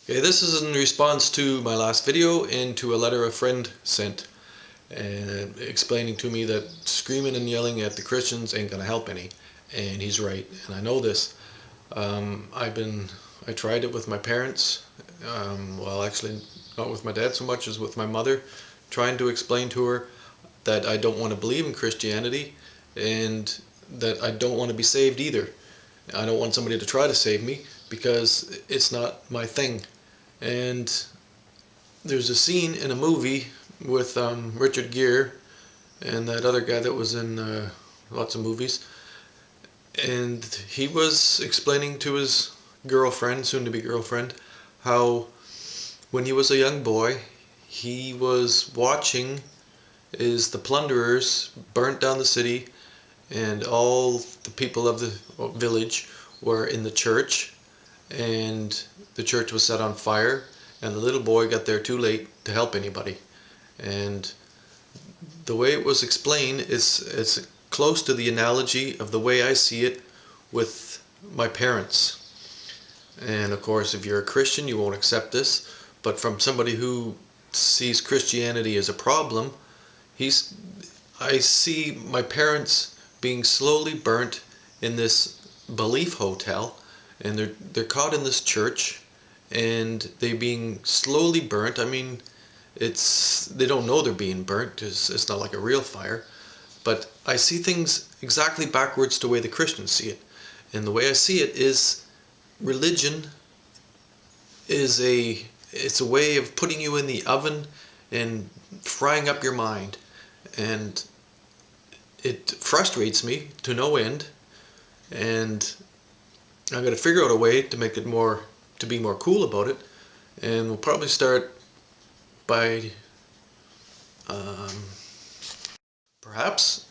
Okay, this is in response to my last video and to a letter a friend sent and explaining to me that screaming and yelling at the Christians ain't gonna help any. And he's right, and I know this. I tried it with my parents. Well, actually, not with my dad so much as with my mother, trying to explain to her that I don't want to believe in Christianity and that I don't want to be saved either. I don't want somebody to try to save me because it's not my thing. And there's a scene in a movie with Richard Gere and that other guy that was in lots of movies, and he was explaining to his girlfriend, soon-to-be girlfriend, how when he was a young boy, he was watching as the plunderers burnt down the city, and all the people of the village were in the church, and the church was set on fire, and the little boy got there too late to help anybody. And the way it was explained is it's close to the analogy of the way I see it with my parents. And of course, if you're a Christian, you won't accept this, but from somebody who sees Christianity as a problem, I see my parents being slowly burnt in this belief hotel, and they're caught in this church, and they being slowly burnt. I mean, they don't know they're being burnt. It's not like a real fire, but I see things exactly backwards to the way the Christians see it. And the way I see it is religion is it's a way of putting you in the oven and frying up your mind. And it frustrates me to no end, and I'm going to figure out a way to make it to be more cool about it. And we'll probably start by perhaps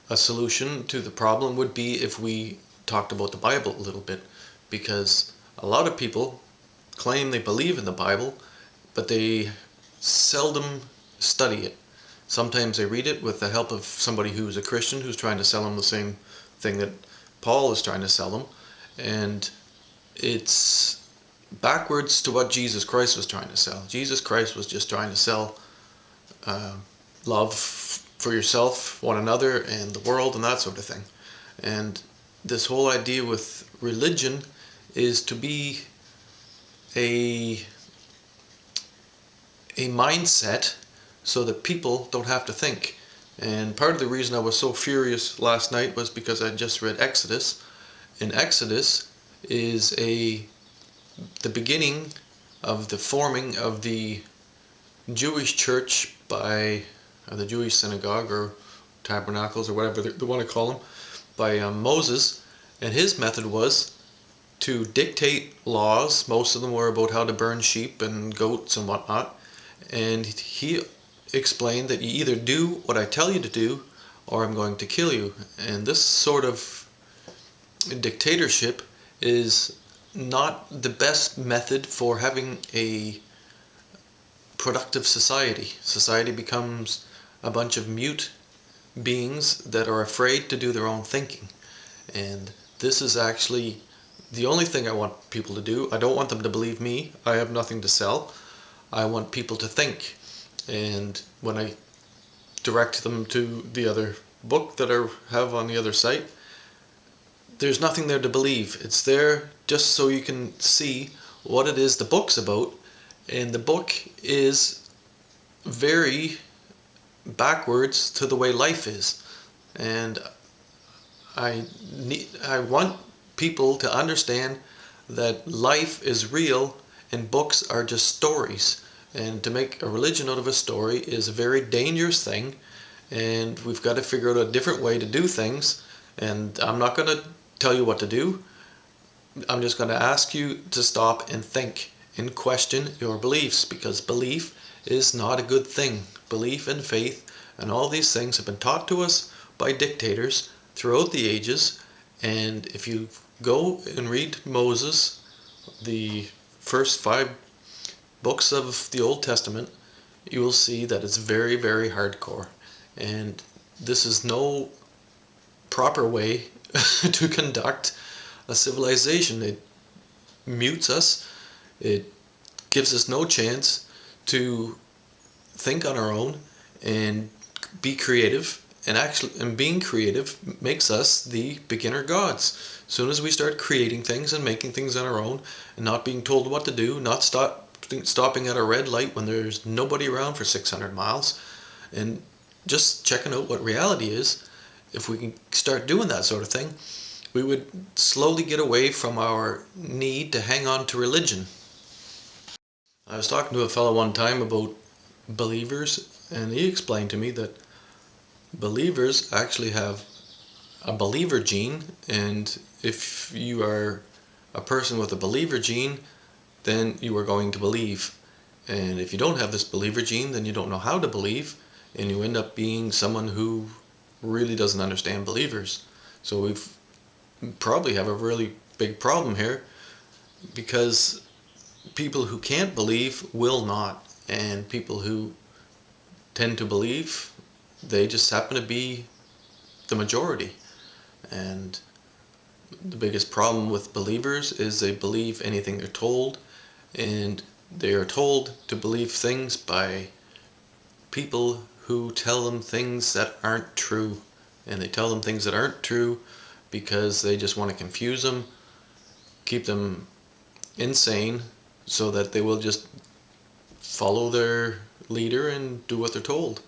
a solution to the problem would be if we talked about the Bible a little bit, because a lot of people claim they believe in the Bible, but they seldom study it. Sometimes they read it with the help of somebody who's a Christian who's trying to sell them the same thing that Paul is trying to sell them, and it's backwards to what Jesus Christ was trying to sell. Jesus Christ was just trying to sell love for yourself, one another, and the world, and that sort of thing. And this whole idea with religion is to be a mindset so that people don't have to think. And part of the reason I was so furious last night was because I just read Exodus, and Exodus is the beginning of the forming of the Jewish church by the Jewish synagogue or tabernacles or whatever they want to call them, by Moses. And his method was to dictate laws. Most of them were about how to burn sheep and goats and whatnot. And he explained that you either do what I tell you to do or I'm going to kill you. And this sort of dictatorship is not the best method for having a productive society. Society becomes a bunch of mute beings that are afraid to do their own thinking. And this is actually the only thing I want people to do. I don't want them to believe me. I have nothing to sell. I want people to think. And when I direct them to the other book that I have on the other site, there's nothing there to believe. It's there just so you can see what it is the book's about. And the book is very backwards to the way life is. And I want people to understand that life is real and books are just stories. And to make a religion out of a story is a very dangerous thing, and we've got to figure out a different way to do things. And I'm not going to tell you what to do. I'm just going to ask you to stop and think and question your beliefs, because belief is not a good thing. Belief and faith and all these things have been taught to us by dictators throughout the ages. And if you go and read Moses, the first 5 books of the Old Testament, you will see that it's very, very hardcore. And this is no proper way to conduct a civilization. It mutes us. It gives us no chance to think on our own and be creative. And being creative makes us the beginner gods. As soon as we start creating things and making things on our own and not being told what to do, not stopping at a red light when there's nobody around for 600 miles, and just checking out what reality is, if we can start doing that sort of thing, we would slowly get away from our need to hang on to religion. I was talking to a fellow one time about believers, and he explained to me that believers actually have a believer gene, and if you are a person with a believer gene, then you are going to believe. And if you don't have this believer gene, then you don't know how to believe, and you end up being someone who really doesn't understand believers. So we probably have a really big problem here, because people who can't believe will not, and people who tend to believe, they just happen to be the majority. And the biggest problem with believers is they believe anything they're told, and they are told to believe things by people who tell them things that aren't true. And they tell them things that aren't true because they just want to confuse them, keep them insane, so that they will just follow their leader and do what they're told.